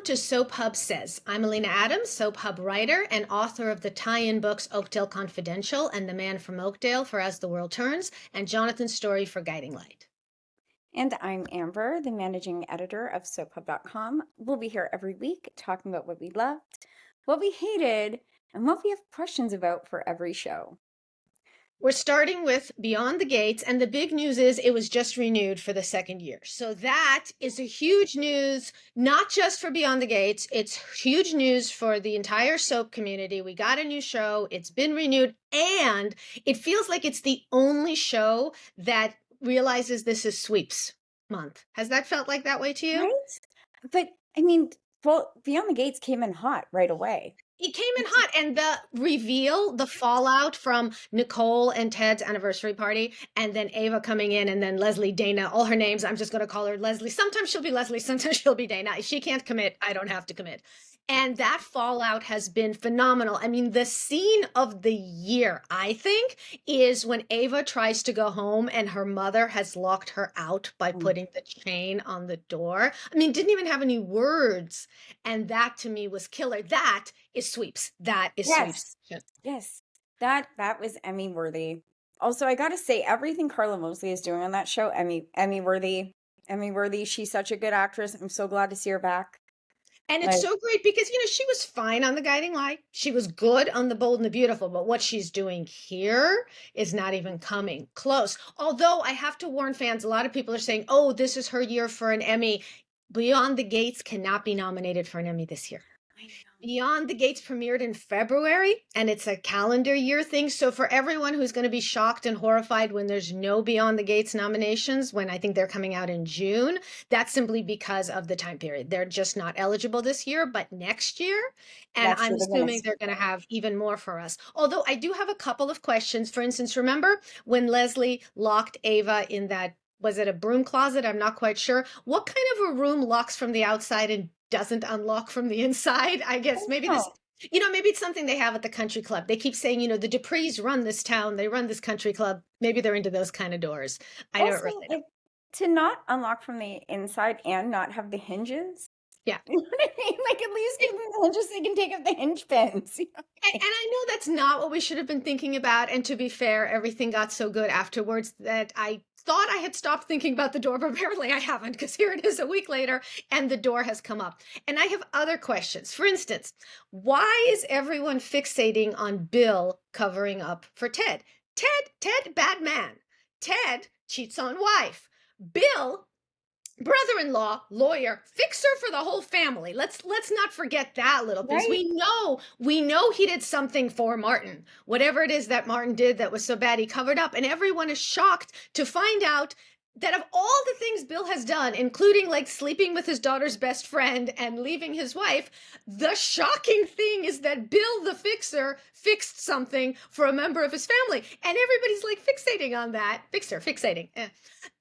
to Soap Hub Says. I'm Alina Adams, Soap Hub writer and author of the tie-in books Oakdale Confidential and The Man from Oakdale for As the World Turns, and Jonathan's Story for Guiding Light. And I'm Amber, the managing editor of SoapHub.com. We'll be here every week talking about what we loved, what we hated, and what we have questions about for every show. We're starting with Beyond the Gates, and the big news is it was just renewed for the second year. So that is a huge news, not just for Beyond the Gates. It's huge news for the entire soap community. We got a new show. It's been renewed, and it feels like it's the only show that realizes this is sweeps month. Has that felt like that way to you? Right? But I mean, well, Beyond the Gates came in hot right away. It came in hot, and the reveal, the fallout from Nicole and Ted's anniversary party, and then Ava coming in, and then Leslie, Dana, all her names. I'm just going to call her Leslie. Sometimes she'll be Leslie, sometimes she'll be Dana. She can't commit. I don't have to commit. And that fallout has been phenomenal. I mean, the scene of the year, I think, is when Ava tries to go home and her mother has locked her out by putting the chain on the door. I mean, didn't even have any words. And that to me was killer. That is sweeps. That is sweeps. Yes. That was Emmy worthy. Also, I gotta say, everything Carla Mosley is doing on that show, Emmy worthy. Emmy worthy. She's such a good actress. I'm so glad to see her back. And it's so great because, she was fine on The Guiding Light. She was good on The Bold and the Beautiful, but what she's doing here is not even coming close. Although I have to warn fans, a lot of people are saying, oh, this is her year for an Emmy. Beyond the Gates cannot be nominated for an Emmy this year. Beyond the Gates premiered in February, and it's a calendar year thing. So for everyone who's going to be shocked and horrified when there's no Beyond the Gates nominations, when I think they're coming out in June, that's simply because of the time period. They're just not eligible this year, but next year. And I'm assuming they're going to have even more for us. Although I do have a couple of questions. For instance, remember when Leslie locked Ava in that, was it a broom closet? I'm not quite sure. What kind of a room locks from the outside and doesn't unlock from the inside? I guess maybe this, maybe it's something they have at the country club. They keep saying, the Duprees run this town, they run this country club. Maybe they're into those kind of doors. I don't really know. To not unlock from the inside and not have the hinges. Yeah. You know what I mean? Like, at least give them the hinges so they can take up the hinge pins. And I know that's not what we should have been thinking about. And to be fair, everything got so good afterwards that I thought I had stopped thinking about the door, but apparently I haven't, because here it is a week later and the door has come up. And I have other questions. For instance, why is everyone fixating on Bill covering up for Ted? Ted, bad man. Ted cheats on wife. Bill, brother-in-law, lawyer, fixer for the whole family. Let's not forget that little piece. Right. We know he did something for Martin. Whatever it is that Martin did that was so bad, he covered up. And everyone is shocked to find out that of all the things Bill has done, including like sleeping with his daughter's best friend and leaving his wife, the shocking thing is that Bill the fixer fixed something for a member of his family. And everybody's like fixating on that. Fixating.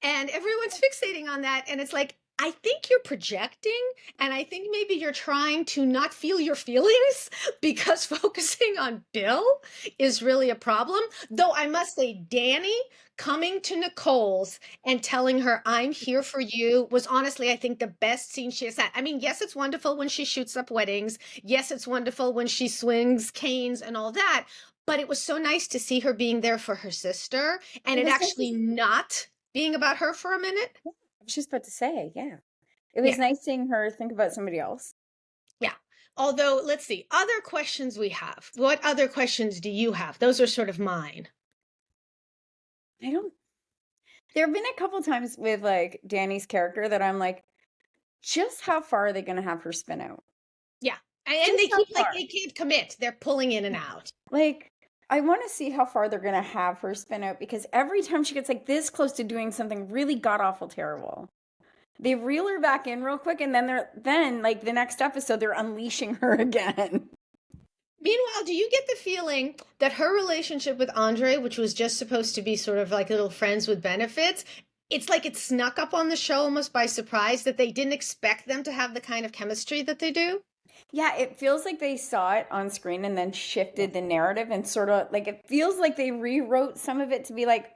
And everyone's fixating on that. And it's like, I think you're projecting, and I think maybe you're trying to not feel your feelings, because focusing on Bill is really a problem. Though I must say, Danny coming to Nicole's and telling her, I'm here for you, was honestly, I think, the best scene she has had. I mean, yes, it's wonderful when she shoots up weddings. Yes, it's wonderful when she swings canes and all that. But it was so nice to see her being there for her sister, and it actually not being about her for a minute. I was just about to say, yeah. It was nice seeing her think about somebody else. Yeah. Although, let's see, other questions we have. What other questions do you have? Those are sort of mine. There have been a couple times with like Danny's character that I'm like, just how far are they going to have her spin out? Yeah. And they keep like, they can't commit. They're pulling in and out. Like, I want to see how far they're going to have her spin out, because every time she gets like this close to doing something really god-awful terrible, they reel her back in real quick, and then like the next episode, they're unleashing her again. Meanwhile, do you get the feeling that her relationship with Andre, which was just supposed to be sort of like little friends with benefits, it's like it snuck up on the show almost by surprise, that they didn't expect them to have the kind of chemistry that they do? Yeah, it feels like they saw it on screen and then shifted the narrative, and sort of like it feels like they rewrote some of it to be like,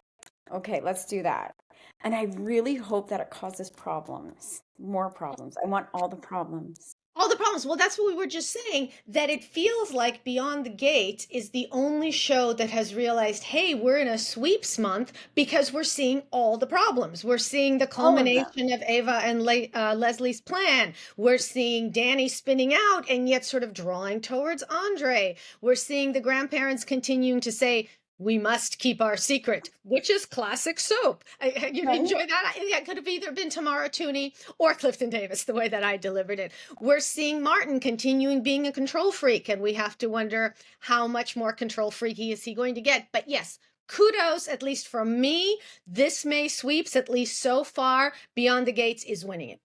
okay, let's do that. And I really hope that it causes problems, more problems. I want all the problems. All the problems. Well, that's what we were just saying, that it feels like Beyond the Gates is the only show that has realized, hey, we're in a sweeps month because we're seeing all the problems. We're seeing the All of them. culmination of Ava and Leslie's plan. We're seeing Danny spinning out and yet sort of drawing towards Andre. We're seeing the grandparents continuing to say, we must keep our secret, which is classic soap. You Right? enjoy that? That could have either been Tamara Tooney or Clifton Davis, the way that I delivered it. We're seeing Martin continuing being a control freak, and we have to wonder how much more control freaky is he going to get. But yes, kudos, at least from me. This May sweeps, at least so far, Beyond the Gates is winning it.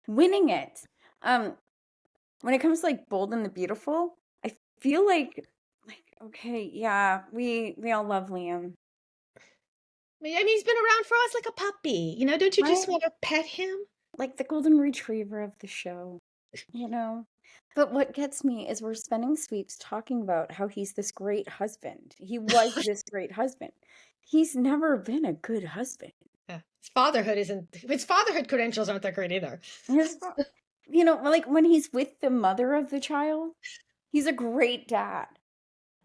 Winning it. When it comes to like Bold and the Beautiful, I feel like okay, yeah, we all love Liam, I mean, he's been around for us like a puppy. Don't you just right? want to pet him? Like the golden retriever of the show, you know? But what gets me is we're spending sweeps talking about how he's this great husband. He was this great husband. He's never been a good husband. Yeah. His fatherhood credentials aren't that great either. His, like when he's with the mother of the child, he's a great dad.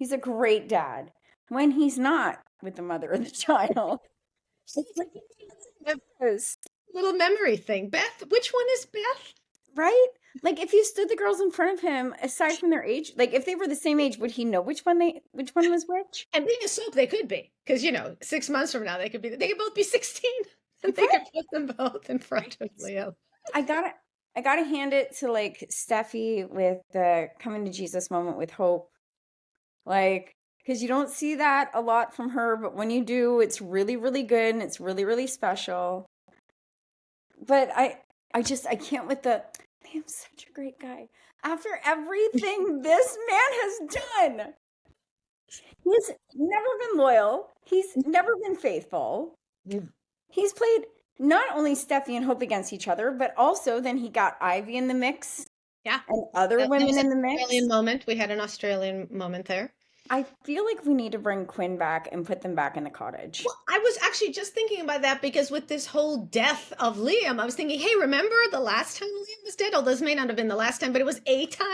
He's a great dad. When he's not with the mother of the child, it's like A this, little memory thing. Beth, which one is Beth? right? Like if you stood the girls in front of him, aside from their age, like if they were the same age, would he know which one was which? And being a soap, they could be, because 6 months from now they could both be 16, and they could Right? put them both in front of Leo. I gotta I gotta hand it to like Steffi with the coming to Jesus moment with Hope. Like, because you don't see that a lot from her, but when you do, it's really, really good and it's really, really special. But I can't with the Liam's such a great guy. After everything this man has done, he's never been loyal. He's never been faithful. He's played not only Steffi and Hope against each other, but also then he got Ivy in the mix Yeah, and other that women was an in the mix. Australian moment. We had an Australian moment there. I feel like we need to bring Quinn back and put them back in the cottage. Well, I was actually just thinking about that because with this whole death of Liam, I was thinking, hey, remember the last time Liam was dead? Although this may not have been the last time, but it was a time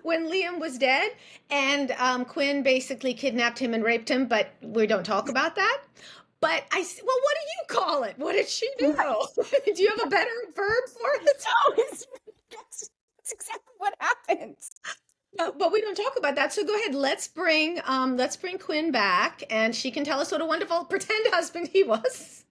when Liam was dead, and Quinn basically kidnapped him and raped him, but we don't talk about that. But well, what do you call it? What did she do? Do you have a better verb for it? No, that's exactly what happens. But we don't talk about that. So go ahead. Let's bring Quinn back, and she can tell us what a wonderful pretend husband he was,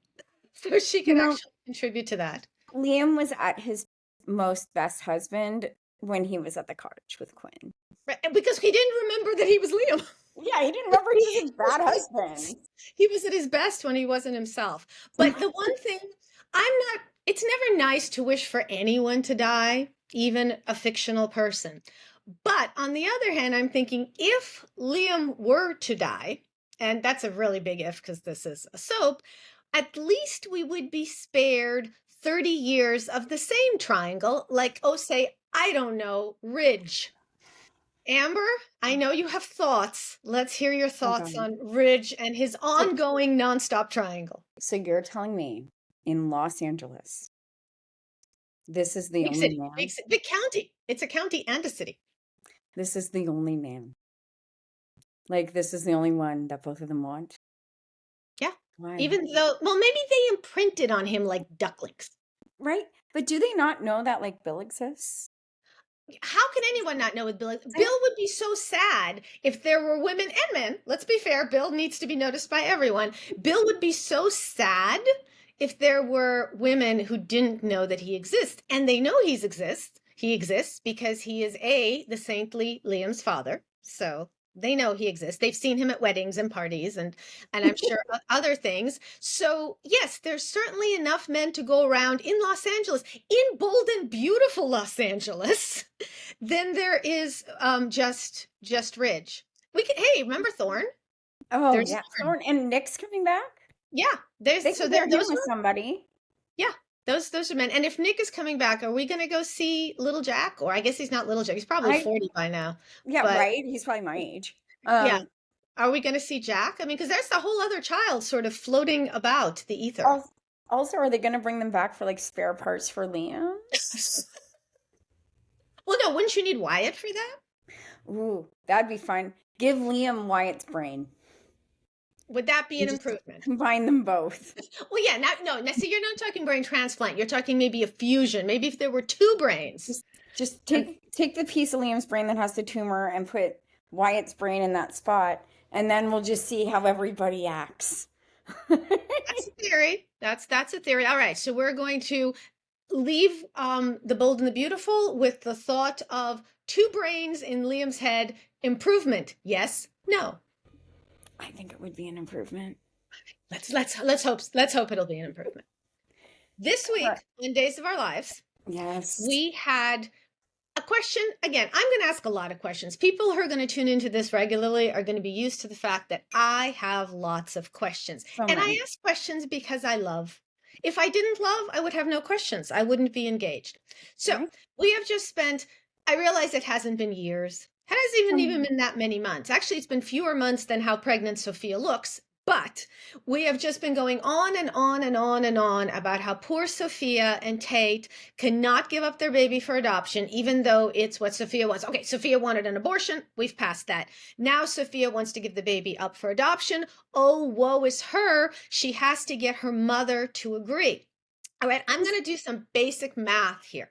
so she can actually contribute to that. Liam was at his most best husband when he was at the cottage with Quinn. Right, and because he didn't remember that he was Liam. Yeah, he didn't remember he was his bad husband. He was at his best when he wasn't himself. But the one thing, it's never nice to wish for anyone to die, even a fictional person. But on the other hand, I'm thinking if Liam were to die, and that's a really big if because this is a soap, at least we would be spared 30 years of the same triangle, like, oh, say, I don't know, Ridge. Amber, I know you have thoughts. Let's hear your thoughts on Ridge and his ongoing nonstop triangle. So you're telling me in Los Angeles, this is the Big only city, man? big county. It's a county and a city. This is the only man. Like, this is the only one that both of them want? Yeah. Why? Even though, well, maybe they imprinted on him like ducklings. Right? But do they not know that, like, Bill exists? How can anyone not know with Bill? Bill would be so sad if there were women and men. Let's be fair. Bill needs to be noticed by everyone. Bill would be so sad if there were women who didn't know that he exists. And they know he exists. He exists because he is the saintly Liam's father. So they know he exists. They've seen him at weddings and parties and I'm sure other things. So yes, there's certainly enough men to go around in Los Angeles, in bold and beautiful Los Angeles. Then there is just Ridge. Hey, remember Thorne? Oh, There's yeah. Thorne and Nick's coming back? Yeah, They could pair him with somebody. Yeah, those are men. And if Nick is coming back, are we going to go see Little Jack? Or I guess he's not Little Jack. He's probably 40 by now. Yeah, but, right. He's probably my age. Yeah. Are we going to see Jack? I mean, because there's the whole other child sort of floating about the ether. Also, are they going to bring them back for like spare parts for Liam? Well, no, wouldn't you need Wyatt for that? Ooh, that'd be fun. Give Liam Wyatt's brain Would that be and an just improvement? combine them both. Well, yeah, not no. Now, see, you're not talking brain transplant. You're talking maybe a fusion. Maybe if there were two brains. Just And take the piece of Liam's brain that has the tumor and put Wyatt's brain in that spot, and then we'll just see how everybody acts. that's a theory. That's a theory. All right, so we're going to leave the Bold and the Beautiful with the thought of two brains in Liam's head. Improvement? Yes. No. I think it would be an improvement. Let's hope it'll be an improvement. This week Right. on Days of Our Lives, Yes. we had a question. Again, I'm going to ask a lot of questions. People who are going to tune into this regularly are going to be used to the fact that I have lots of questions. So And I many. ask questions because I love. If I didn't love, I would have no questions. I wouldn't be engaged. So Right? we have just spent, I realize it hasn't been years. It hasn't even been that many months. Actually, it's been fewer months than how pregnant Sophia looks. But we have just been going on and on and on and on about how poor Sophia and Tate cannot give up their baby for adoption, even though it's what Sophia wants. Okay, Sophia wanted an abortion. We've passed that. Now Sophia wants to give the baby up for adoption. Oh, woe is her. She has to get her mother to agree. All right, I'm going to do some basic math here.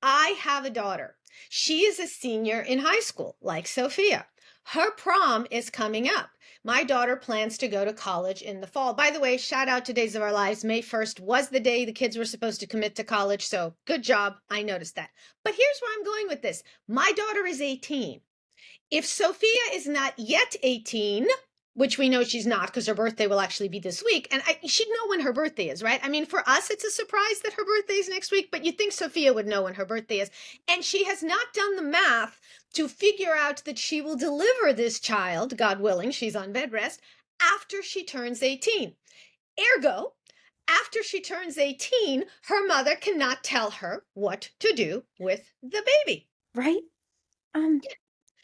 I have a daughter. She is a senior in high school, like Sophia. Her prom is coming up. My daughter plans to go to college in the fall. By the way, shout out to Days of Our Lives. May 1st was the day the kids were supposed to commit to college, so good job. I noticed that. But here's where I'm going with this. My daughter is 18. If Sophia is not yet 18, which we know she's not because her birthday will actually be this week, and she'd know when her birthday is, right? I mean, for us, it's a surprise that her birthday is next week, but you'd think Sophia would know when her birthday is. And she has not done the math to figure out that she will deliver this child, God willing, she's on bed rest, after she turns 18. Ergo, after she turns 18, her mother cannot tell her what to do with the baby. Right?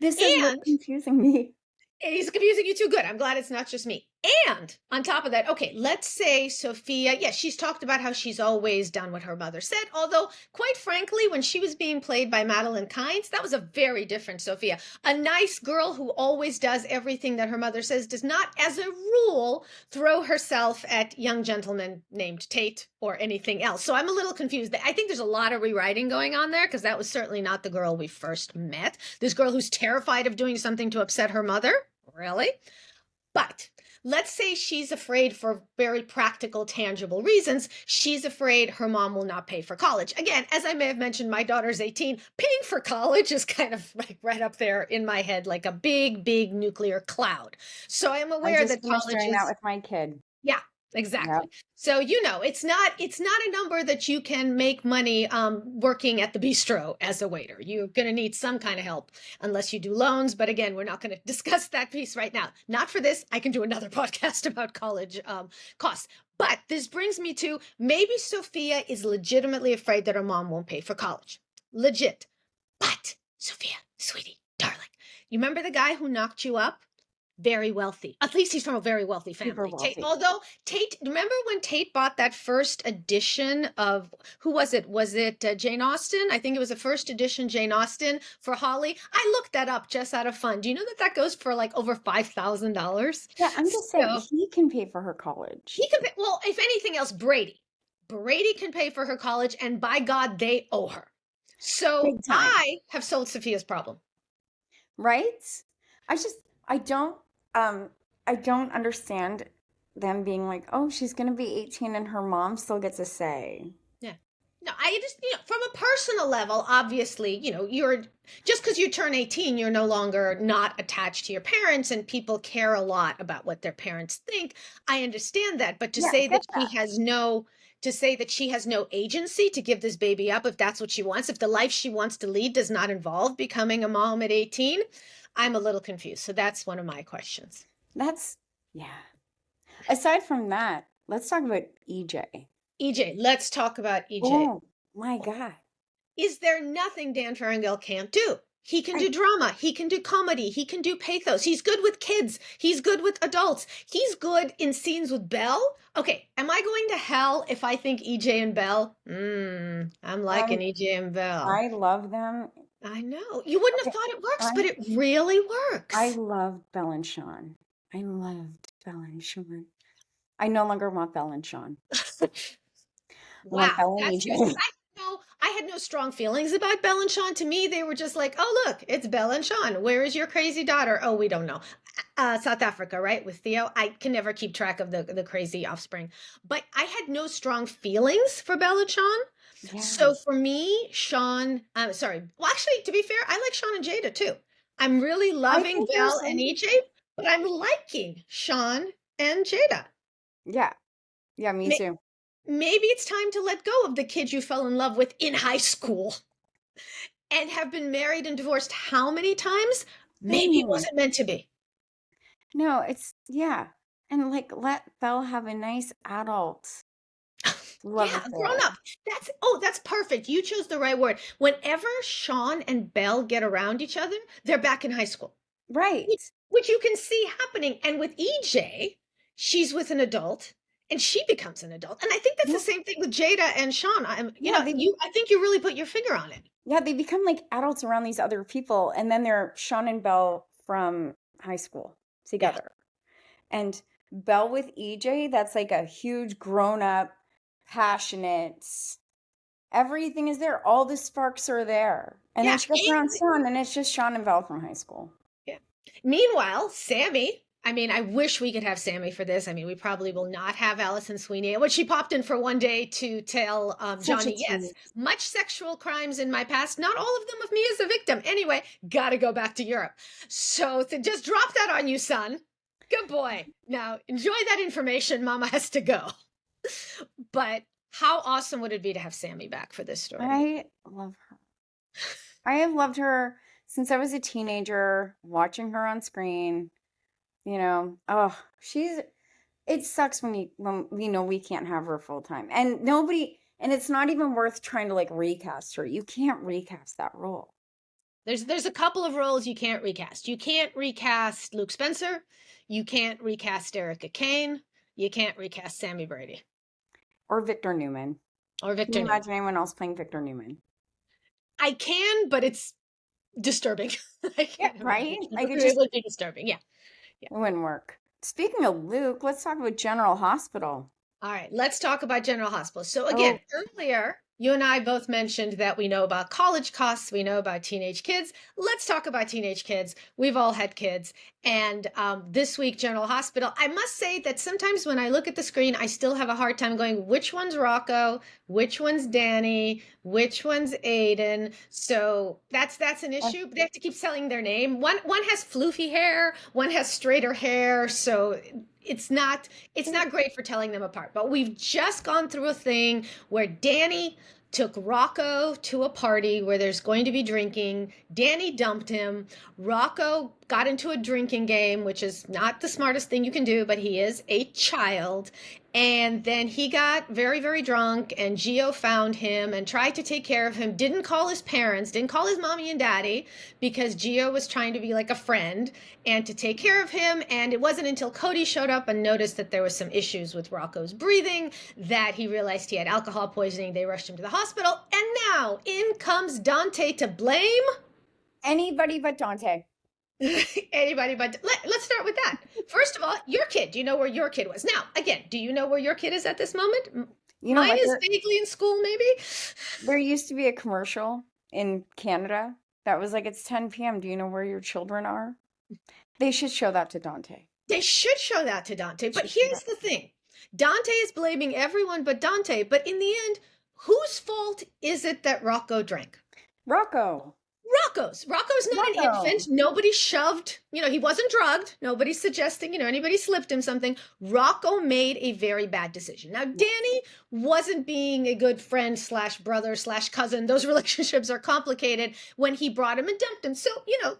This is what's And confusing me. he's confusing you too. Good. I'm glad it's not just me. And on top of that, okay, let's say Sophia, yes, she's talked about how she's always done what her mother said. Although, quite frankly, when she was being played by Madeline Kynes, that was a very different Sophia. A nice girl who always does everything that her mother says does not, as a rule, throw herself at young gentlemen named Tate or anything else. So I'm a little confused. I think there's a lot of rewriting going on there because that was certainly not the girl we first met. This girl who's terrified of doing something to upset her mother. Really? But let's say she's afraid for very practical, tangible reasons. She's afraid her mom will not pay for college. Again, as I may have mentioned, my daughter's 18. Paying for college is kind of like right up there in my head, like a big, big nuclear cloud. So I am I aware just that finished college doing that is, with my kid. yeah, Yep. exactly. So it's not a number that you can make money working at the bistro as a waiter. You're going to need some kind of help unless you do loans. But again, we're not going to discuss that piece right now. Not for this. I can do another podcast about college costs. But this brings me to maybe Sophia is legitimately afraid that her mom won't pay for college. Legit. But Sophia, sweetie, darling, you remember the guy who knocked you up? Very wealthy. At least he's from a very wealthy Super family. Tate, wealthy. although Tate, remember when Tate bought that first edition of, who was it? Was it Jane Austen? I think it was the first edition Jane Austen for Holly. I looked that up just out of fun. Do you know that that goes for like over $5,000? Yeah, I'm just saying So he can pay for her college. he can pay, well, if anything else, Brady. Brady can pay for her college, and by God, they owe her. So Big time. I have solved Sophia's problem. Right? I just I don't understand them being like, "Oh, she's going to be 18 and her mom still gets a say." Yeah. No, I just, from a personal level, obviously, you're just because you turn 18, you're no longer not attached to your parents and people care a lot about what their parents think. I understand that. But to Yeah, say get that that. she has no agency to give this baby up if that's what she wants, if the life she wants to lead does not involve becoming a mom at 18, I'm a little confused. So that's one of my questions. That's yeah. Aside from that, let's talk about EJ. EJ, let's talk about EJ. Oh my God. Is there nothing Dan Farringale can't do? He can I do drama. He can do comedy. He can do pathos. He's good with kids. He's good with adults. He's good in scenes with Belle. Okay, am I going to hell if I think EJ and Belle? I'm liking um EJ and Belle. I love them I know. You wouldn't have Okay, thought it works, but I it really I works. loved Belle and Sean. I loved Belle and Sean. I no longer want Belle and Sean. I want Wow, Belle and that's huge. 'Cause EJ. I had no strong feelings about Belle and Sean. To me, they were just like, oh, look, it's Belle and Sean. Where is your crazy daughter? Oh, we don't know. South Africa, right? With Theo. I can never keep track of the crazy offspring. But I had no strong feelings for Belle and Sean. Yeah, So for me, Sean, sorry. Well, actually, to be fair, I like Sean and Jada too. I'm really I loving think they're Belle so and cute. EJ, but I'm liking Sean and Jada. Yeah, yeah, me too. Maybe it's time to let go of the kid you fell in love with in high school and have been married and divorced how many times? Maybe it Same. wasn't meant to be. No, it's yeah. And like let Belle have a nice adult love Yeah, grown up. affair. That's perfect. You chose the right word. Whenever Sean and Belle get around each other, they're back in high school, which, Right. which you can see happening. And with EJ, she's with an adult and she becomes an adult. And I think that's the Yeah, same thing with Jada and Sean. yeah, I think you really put your finger on it. yeah, they become like adults around these other people, and then they're Sean and Belle from high school Yeah. together. And Belle with EJ, that's like a huge grown up, passionate, everything is there. All the sparks are there. And then Yeah. she gets around Sean, and it's just Sean and Belle from high school. Yeah. Meanwhile, Sammy, I mean, I wish we could have Sammy for this. I mean, we probably will not have Allison Sweeney. When she popped in for one day to tell Such a Johnny, yes, tease. much sexual crimes in my past, not all of them of me as a victim. Anyway, gotta go back to Europe. So to just drop that on you, son. Good boy. Now enjoy that information. Mama has to go. But how awesome would it be to have Sammy back for this story? I love her. I have loved her since I was a teenager, watching her on screen. Oh, it sucks when we know we can't have her full time. And it's not even worth trying to like recast her. You can't recast that role. There's a couple of roles you can't recast. You can't recast Luke Spencer. You can't recast Erica Kane. You can't recast Sammy Brady Or Victor Newman. or Can you Victor Newman. imagine anyone else playing Victor Newman? I can, but it's disturbing. I Yeah, can't imagine. right? Like It would be disturbing. Yeah. Yeah. it wouldn't work. Speaking of Luke, let's talk about General Hospital. All right, let's talk about General Hospital. So again, Oh, earlier you and I both mentioned that we know about college costs, we know about teenage kids. Let's talk about teenage kids. We've all had kids, and this week General Hospital. I must say that sometimes when I look at the screen, I still have a hard time going, which one's Rocco, which one's Danny, which one's Aiden. So that's an uh, issue. But they have to keep selling their name. One has floofy hair, one has straighter hair, so it's not great for telling them apart. But we've just gone through a thing where Danny took Rocco to a party where there's going to be drinking. Danny dumped him. Rocco got into a drinking game, which is not the smartest thing you can do, but he is a child. And then he got very, very drunk, and Gio found him and tried to take care of him. Didn't call his parents, didn't call his mommy and daddy because Gio was trying to be like a friend and to take care of him. And it wasn't until Cody showed up and noticed that there was some issues with Rocco's breathing that he realized he had alcohol poisoning. They rushed him to the hospital. And now in comes Dante to blame anybody but Dante. anybody but let's start with that. First of all, your kid. Do you know where your kid was? Now, again, do you know where your kid is at this moment? You know Mine what? is vaguely in school, maybe. There used to be a commercial in Canada that was like, it's 10 p.m. Do you know where your children are? They should show that to Dante. They should show that to Dante. But Should show here's that. the thing. Dante is blaming everyone but Dante, but in the end, whose fault is it that Rocco drank? Rocco. Rocco's not an Rocco. infant. Nobody shoved, he wasn't drugged. Nobody's suggesting, anybody slipped him something. Rocco made a very bad decision. Now, Danny wasn't being a good friend slash brother slash cousin. Those relationships are complicated when he brought him and dumped him. So,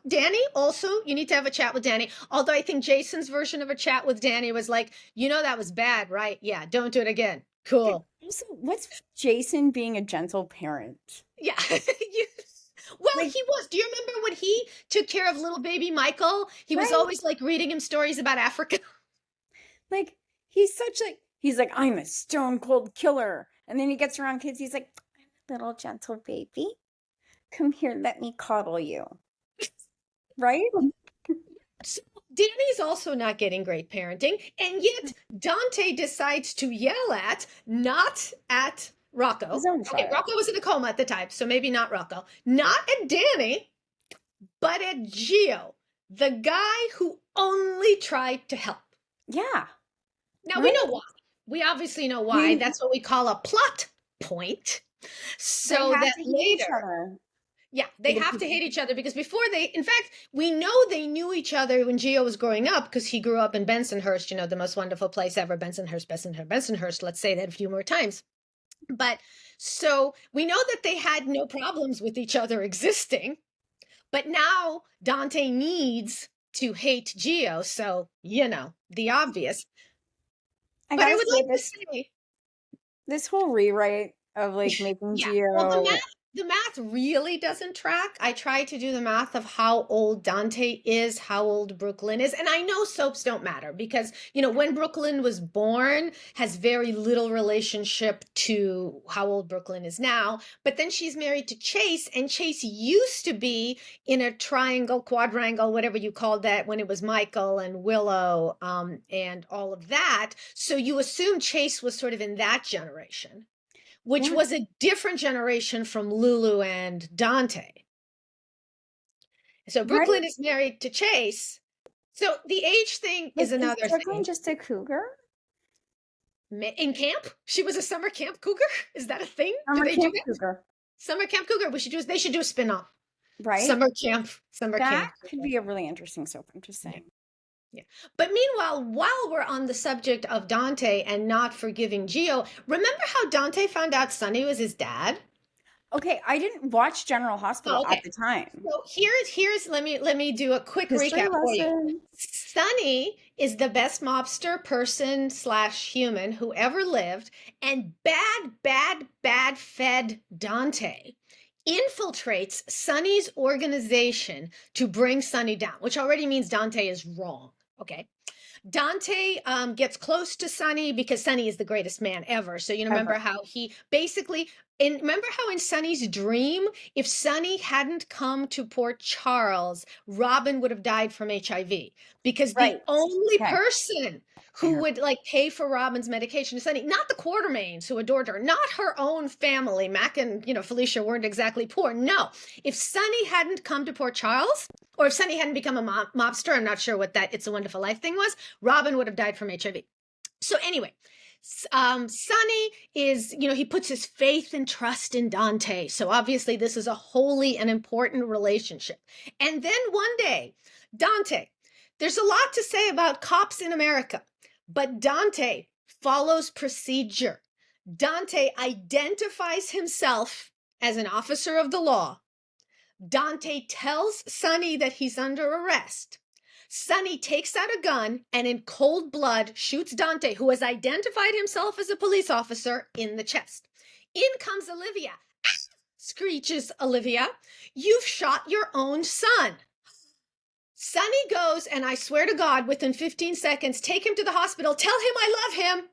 Danny also, you need to have a chat with Danny. Although I think Jason's version of a chat with Danny was like, that was bad, right? Yeah, don't do it again. Cool. Also, what's Jason being a gentle parent? Yeah. Well, Like, he was. Do you remember when he took care of little baby Michael? He was right? always like reading him stories about Africa. Like, he's like, I'm a stone cold killer. And then he gets around kids, he's like, I'm a little gentle baby. Come here, let me coddle you. Right? So Danny's also not getting great parenting, and yet Dante decides to yell at, not at His Rocco. own Okay, child. Rocco was in a coma at the time, so maybe not Rocco. Not at Danny, but at Gio, the guy who only tried to help. Yeah. Now we Right? know why. We obviously know why. We That's what we call a plot point. they So have that to hate each later, other. yeah, For they the have to people. hate each other because before they, in fact, we know they knew each other when Gio was growing up because he grew up in Bensonhurst, the most wonderful place ever, Bensonhurst, Bensonhurst, Bensonhurst. Let's say that a few more times. But so we know that they had no problems with each other existing, but now Dante needs to hate Gio. So, the obvious. I But I gotta would say like to say, this whole rewrite of like making yeah. Well, the Geo. math really doesn't track. I tried to do the math of how old Dante is, how old Brooklyn is, and I know soaps don't matter because, when Brooklyn was born has very little relationship to how old Brooklyn is now. But then she's married to Chase, and Chase used to be in a triangle, quadrangle, whatever you called that when it was Michael and Willow, and all of that. So you assume Chase was sort of in that generation, which Yeah. was a different generation from Lulu and Dante. So Right? Brooklyn is married to Chase. So the age thing Like, is is another Brooklyn thing. just a cougar? In camp, she was a summer camp cougar. Is that a thing? Do Summer they do camp that? cougar. Summer camp cougar. They should do a spin-off. Right? Summer camp That could cougar. be a really interesting soap. I'm just Yeah. saying. Yeah. But meanwhile, while we're on the subject of Dante and not forgiving Gio, remember how Dante found out Sonny was his dad? Okay, I didn't watch General Oh, Hospital at okay. the time. So here's let me do a quick History recap for you. lesson. Sonny is the best mobster person slash human who ever lived, and bad fed Dante infiltrates Sonny's organization to bring Sonny down, which already means Dante is wrong. Okay. Dante gets close to Sonny because Sonny is the greatest man ever. So remember Ever. how he basically, and remember how in Sonny's dream, if Sonny hadn't come to Port Charles, Robin would have died from HIV because the Right. only Okay. person who Fair. would pay for Robin's medication is Sonny, not the Quartermains who adored her, not her own family. Mac and Felicia weren't exactly poor. No, if Sonny hadn't come to Port Charles, or if Sonny hadn't become a mobster, I'm not sure what that It's a Wonderful Life thing was, Robin would have died from HIV. So anyway, Sonny is, he puts his faith and trust in Dante. So obviously this is a holy and important relationship. And then one day, Dante, there's a lot to say about cops in America, but Dante follows procedure. Dante identifies himself as an officer of the law. Dante tells Sonny that he's under arrest. Sonny takes out a gun and in cold blood shoots Dante, who has identified himself as a police officer, in the chest. In comes Olivia. Screeches Olivia. You've shot your own son. Sonny goes, and I swear to God, within 15 seconds, take him to the hospital. Tell him I love him.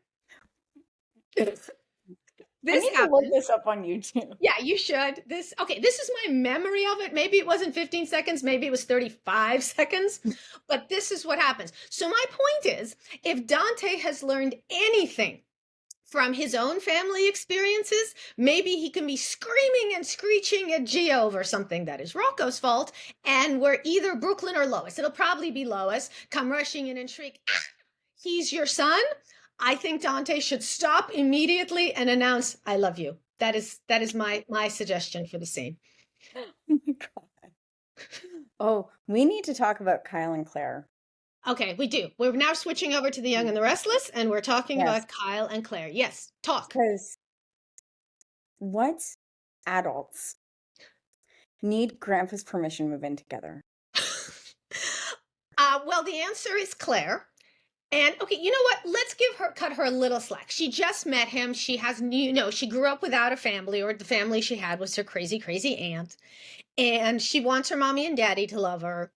I This need to look happened. this up on YouTube. Yeah, you should. This is my memory of it. Maybe it wasn't 15 seconds, maybe it was 35 seconds, but this is what happens. So my point is, if Dante has learned anything from his own family experiences, maybe he can be screaming and screeching at Gio over something that is Rocco's fault, and where either Brooklyn or Lois, it'll probably be Lois, come rushing in and shriek, "Ah, he's your son." I think Dante should stop immediately and announce, "I love you." That is my suggestion for the scene. Oh my God. Oh, we need to talk about Kyle and Claire. Okay, we do. We're now switching over to The Young and the Restless, and we're talking Yes. about Kyle and Claire. Yes, talk. Because what adults need grandpa's permission to move in together? Well, the answer is Claire. And okay, you know what? Let's cut her a little slack. She just met him. She has, she grew up without a family, or the family she had was her crazy, crazy aunt. And she wants her mommy and daddy to love her.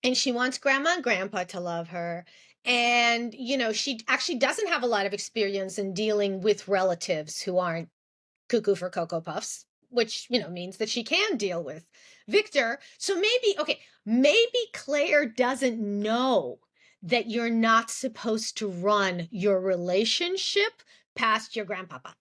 And she wants grandma and grandpa to love her. And, she actually doesn't have a lot of experience in dealing with relatives who aren't cuckoo for Cocoa Puffs. which, means that she can deal with Victor. So maybe, okay, maybe Claire doesn't know that you're not supposed to run your relationship past your grandpapa.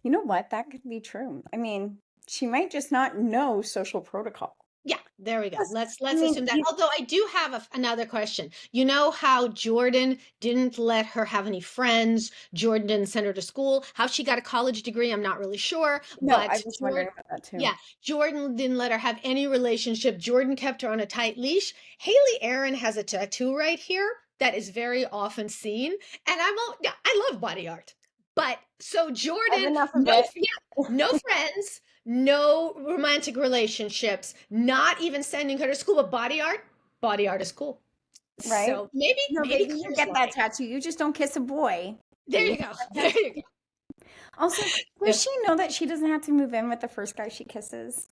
You know what? That could be true. I mean, she might just not know social protocol. Yeah, there we go. Yes. I Let's mean, assume that. Although I do have another question. You know how Jordan didn't let her have any friends? Jordan didn't send her to school. How she got a college degree, I'm not really sure. no, I But was wondering about that too. yeah, Jordan didn't let her have any relationship. Jordan kept her on a tight leash. Haley Aaron has a tattoo right here that is very often seen, and yeah, I love body art. But so I have Jordan, enough of it. no friends, no romantic relationships, not even sending her to school. But body art is cool. Right? So maybe No, maybe baby, you Claire's get that lying. tattoo. You just don't kiss a boy. There You you have go. that There you tattoo. go. Also, Yeah. does she know that she doesn't have to move in with the first guy she kisses?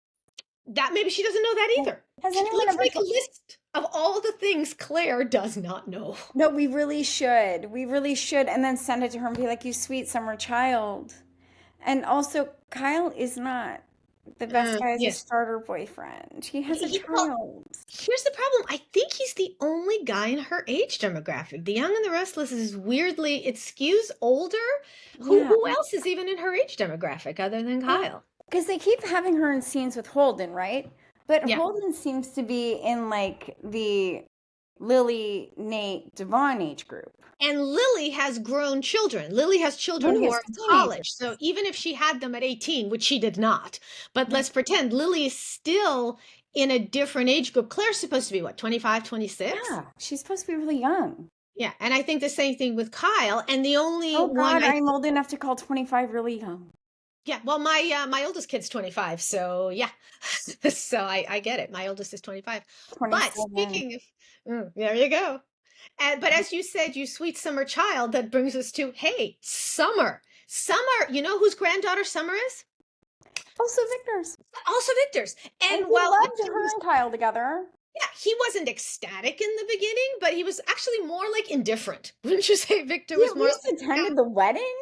That maybe she doesn't know that Like, either. has anyone Let's ever make a told? list of all the things Claire does not know. No, we really should. We really should. And then send it to her and be like, you sweet summer child. And also, Kyle is not the best guy as a Yes. starter boyfriend. He has a Well, child. here's the problem. I think he's the only guy in her age demographic. The Young and the Restless is weirdly, it skews older. Yeah. Who else is even in her age demographic other than Well, Kyle? because they keep having her in scenes with Holden, right? But Yeah. Holden seems to be in like the Lily, Nate, Devon age group. And Lily has grown children. Lily has children Lily who is are in college. teenagers. So even if she had them at 18, which she did not, but Right. let's pretend Lily is still in a different age group. Claire's supposed to be what, 25, 26? Yeah, she's supposed to be really young. Yeah. And I think the same thing with Kyle. And the only Oh one God, I I'm old enough to call 25 really young. Yeah, well, my oldest kid's 25, so yeah, so I get it. My oldest is 25. But 27. speaking of, there you go. And but as you said, you sweet summer child, that brings us to hey, Summer. Summer, you know whose granddaughter Summer is? Also Victor's. Also Victor's. And And he while loved Victor her was, and Kyle together. yeah, he wasn't ecstatic in the beginning, but he was actually more like indifferent. Wouldn't you say Victor He was at more least like, yeah, attended the wedding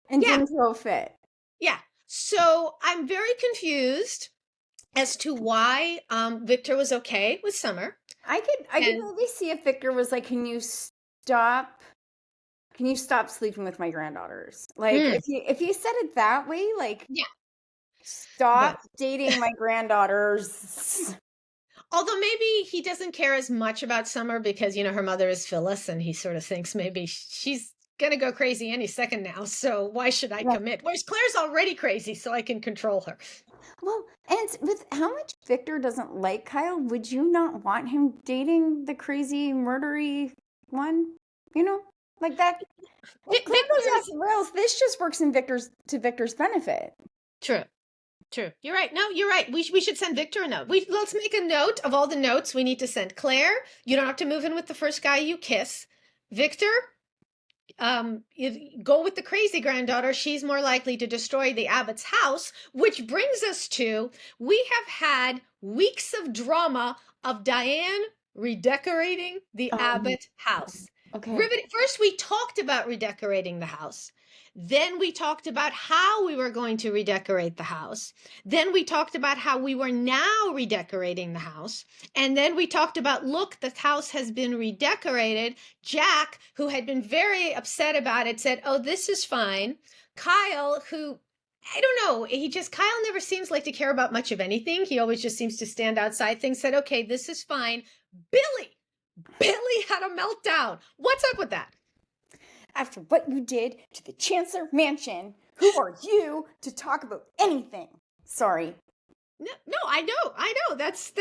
and yeah, didn't throw a fit. yeah. So I'm very confused as to why Victor was okay with Summer. I could And maybe see if Victor was like, can you stop sleeping with my granddaughters? Like mm, if you said it that way, like yeah, but stop dating my granddaughters. although maybe he doesn't care as much about Summer because, her mother is Phyllis and he sort of thinks maybe she's going to go crazy any second now. So why should I Yeah. commit? Whereas Claire's already crazy, so I can control her. Well, and with how much Victor doesn't like Kyle, would you not want him dating the crazy murdery one? You know, like that. If Claire goes Victor off the rails, this just works in Victor's benefit. True. True. You're right. No, you're right. We should send Victor a note. Let's make a note of all the notes we need to send. Claire, you don't have to move in with the first guy you kiss. Victor, you go with the crazy granddaughter. She's more likely to destroy the abbot's house, which brings us to we have had weeks of drama of Diane redecorating the Um, abbot house. okay. First, we talked about redecorating the house. Then we talked about how we were going to redecorate the house. Then we talked about how we were now redecorating the house. And then we talked about, look, the house has been redecorated. Jack, who had been very upset about it, said, oh, this is fine. Kyle, who I don't know, Kyle never seems like to care about much of anything. He always just seems to stand outside things, said, okay, this is fine. Billy had a meltdown. What's up with that? After what you did to the Chancellor Mansion, who are you to talk about anything? Sorry. No, I know. That's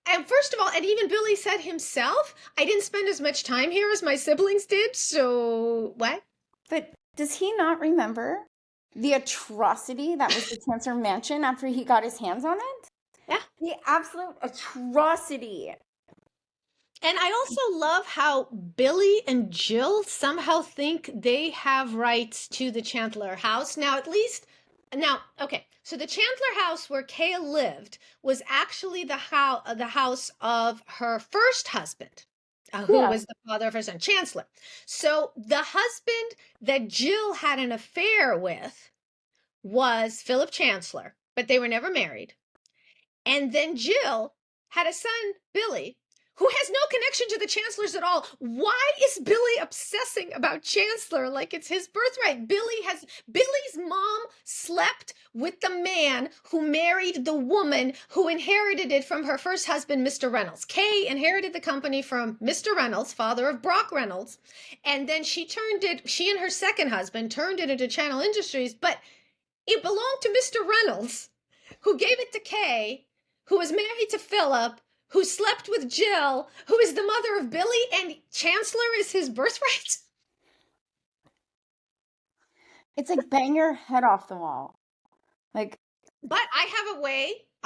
and first of all, and even Billy said himself, I didn't spend as much time here as my siblings did, so what? But does he not remember the atrocity that was the Chancellor Mansion after he got his hands on it? Yeah. The absolute atrocity. And I also love how Billy and Jill somehow think they have rights to the Chandler house. Okay. So the Chandler house where Kay lived was actually the house of her first husband, who Yeah. was the father of her son, Chancellor. So the husband that Jill had an affair with was Philip Chancellor, but they were never married. And then Jill had a son, Billy, who has no connection to the Chancellors at all. Why is Billy obsessing about Chancellor like it's his birthright? Billy's mom slept with the man who married the woman who inherited it from her first husband, Mr. Reynolds. Kay inherited the company from Mr. Reynolds, father of Brock Reynolds, and then she and her second husband turned it into Channel Industries, but it belonged to Mr. Reynolds, who gave it to Kay, who was married to Philip, who slept with Jill, who is the mother of Billy, and Chancellor is his birthright. It's like bang your head off the wall. Like, but I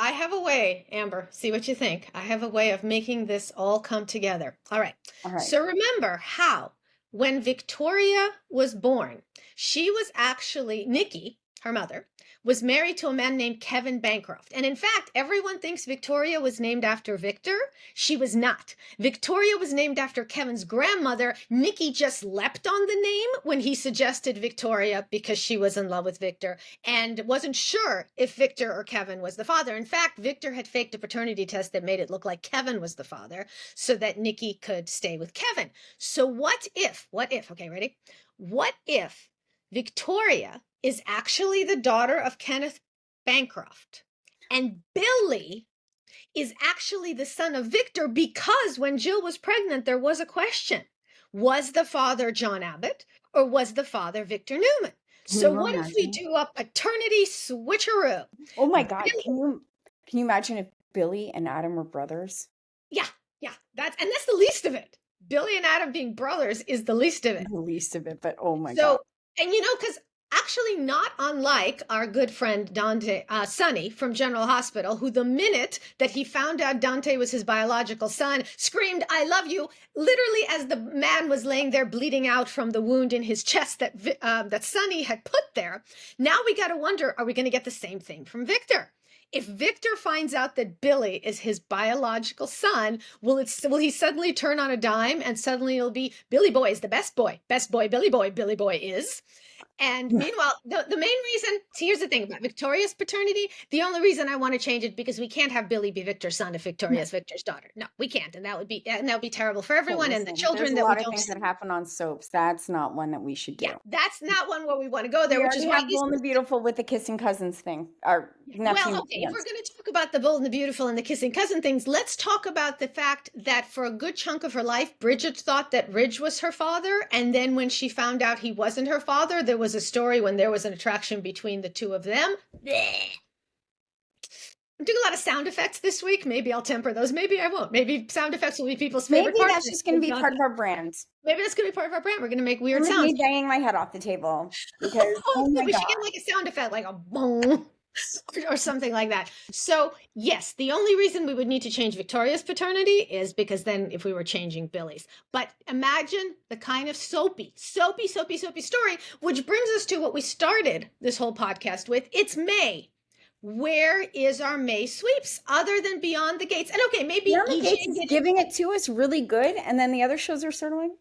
have a way, Amber, see what you think. I have a way of making this all come together. All right. So remember how when Victoria was born, she was actually, Nikki, her mother, was married to a man named Kevin Bancroft. And in fact, everyone thinks Victoria was named after Victor. She was not. Victoria was named after Kevin's grandmother. Nikki just leapt on the name when he suggested Victoria because she was in love with Victor and wasn't sure if Victor or Kevin was the father. In fact, Victor had faked a paternity test that made it look like Kevin was the father so that Nikki could stay with Kevin. So what if, okay, ready? What if Victoria is actually the daughter of Kenneth Bancroft, and Billy is actually the son of Victor, because when Jill was pregnant, there was a question. Was the father John Abbott or was the father Victor Newman? So what if we do a paternity switcheroo? Oh my God. Can you imagine if Billy and Adam were brothers? Yeah. That's the least of it. Billy and Adam being brothers is the least of it. The least of it, but oh my God. And because actually not unlike our good friend Sonny from General Hospital, who the minute that he found out Dante was his biological son, screamed, "I love you," literally as the man was laying there bleeding out from the wound in his chest that Sonny had put there. Now we got to wonder, are we going to get the same thing from Victor? If Victor finds out that Billy is his biological son, will he suddenly turn on a dime and suddenly it'll be Billy Boy is the best boy, Billy Boy is. And meanwhile, the main reason, here's the thing about Victoria's paternity, the only reason I want to change it because we can't have Billy be Victor's son if Victoria's Victor's daughter. No, we can't. And that would be terrible for everyone. Well, and the children that we don't. There's a lot of things that happen on soaps. That's not one that we should do. Yeah, that's not one where we want to go there, which is why Bold and the Beautiful with the kissing cousins thing. Well, okay, if we're going to talk about the Bold and the Beautiful and the kissing cousin things, let's talk about the fact that for a good chunk of her life, Bridget thought that Ridge was her father. And then when she found out he wasn't her father, there was a story when there was an attraction between the two of them. Blech. I'm doing a lot of sound effects this week. Maybe I'll temper those. Maybe I won't. Maybe sound effects will be people's favorite part. Maybe that's just going to be part of our brand. Maybe that's going to be part of our brand. We're going to make weird sounds. Me banging my head off the table. Because, we should get like a sound effect, like a boom or something like that. So yes, the only reason we would need to change Victoria's paternity is because then if we were changing Billy's. But imagine the kind of soapy story, which brings us to what we started this whole podcast with. It's May. Where is our May sweeps other than Beyond the Gates? And okay, maybe Beyond the Gates is giving it to us really good, and then the other shows are sort of like,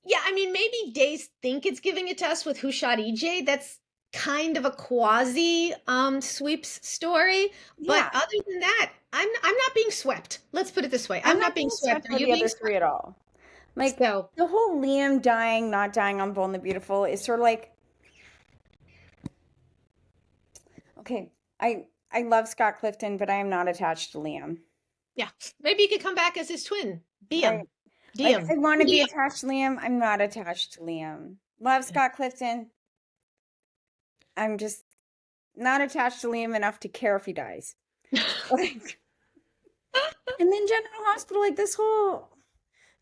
yeah, I mean, maybe Days think it's giving it to us with Who Shot EJ. That's kind of a quasi sweeps story, but other than that, I'm not being swept. Let's put it this way: I'm not being swept. Are you the other three at all? Like the whole Liam dying, not dying on Bold and the Beautiful is sort of like, okay. I love Scott Clifton, but I am not attached to Liam. Yeah, maybe you could come back as his twin. DM. I want to be attached to Liam. I'm not attached to Liam. Love Scott Clifton. I'm just not attached to Liam enough to care if he dies. And then General Hospital, like this whole,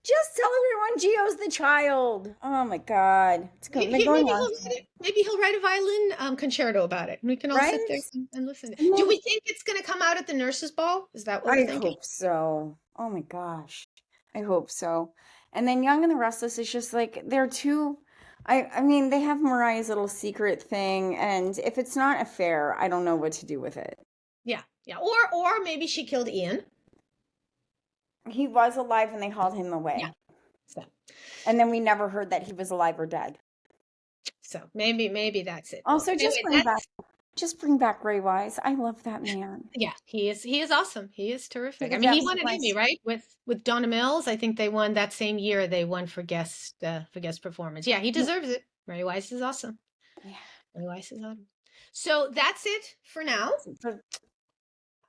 just tell everyone Gio's the child. Oh my God. It's good. Maybe he'll write a violin concerto about it. And we can all sit there and listen. Do we think it's going to come out at the nurses' ball? Is that what we're thinking? I hope so. Oh my gosh. I hope so. And then Young and the Restless is just like, they're too, I mean, they have Mariah's little secret thing. And if it's not a affair, I don't know what to do with it. Yeah. Or maybe she killed Ian. He was alive and they hauled him away. Yeah. So. And then we never heard that he was alive or dead. So maybe that's it. Also, Anyway, that's just bring back Ray Wise. I love that man. yeah, he is awesome. He is He terrific. I was mean, he won an absolutely Emmy, right? With Donna Mills. I think they won that same year. They won for guest performance. Yeah, he yeah. deserves it. Ray Wise is awesome. Yeah. Ray Wise is awesome. So that's it for now. But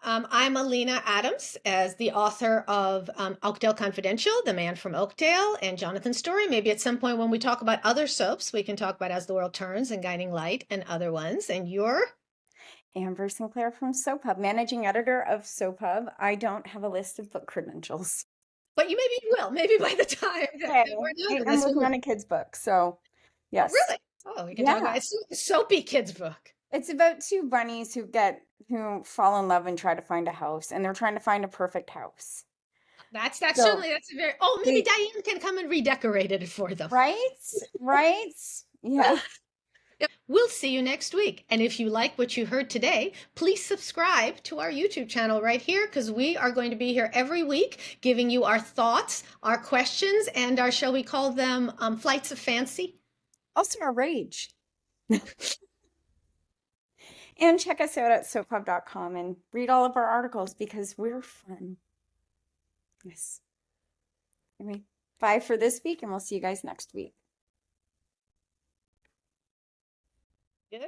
I'm Alina Adams as the author of Oakdale Confidential, The Man from Oakdale, and Jonathan's Story. Maybe at some point when we talk about other soaps, we can talk about As the World Turns and Guiding Light and other ones. And you're? Amber Sinclair from Soap Hub, managing editor of Soap Hub. I don't have a list of book credentials. But maybe you will. Maybe by the time that Okay. we're done, I'm this working will. on a kid's book, so Oh, yes. really? Oh, we can talk about Yeah. it's a soapy kids book. It's about two bunnies who fall in love and try to find a house, and they're trying to find a perfect house. That's So certainly that's a very. Oh, maybe they Diane can come and redecorate it for them. right? Right? Yeah. Yep. We'll see you next week. And if you like what you heard today, please subscribe to our YouTube channel right here because we are going to be here every week giving you our thoughts, our questions, and our, shall we call them, flights of fancy? Also our rage. And check us out at soaphub.com and read all of our articles because we're fun. Yes. Anyway, bye for this week, and we'll see you guys next week. Good.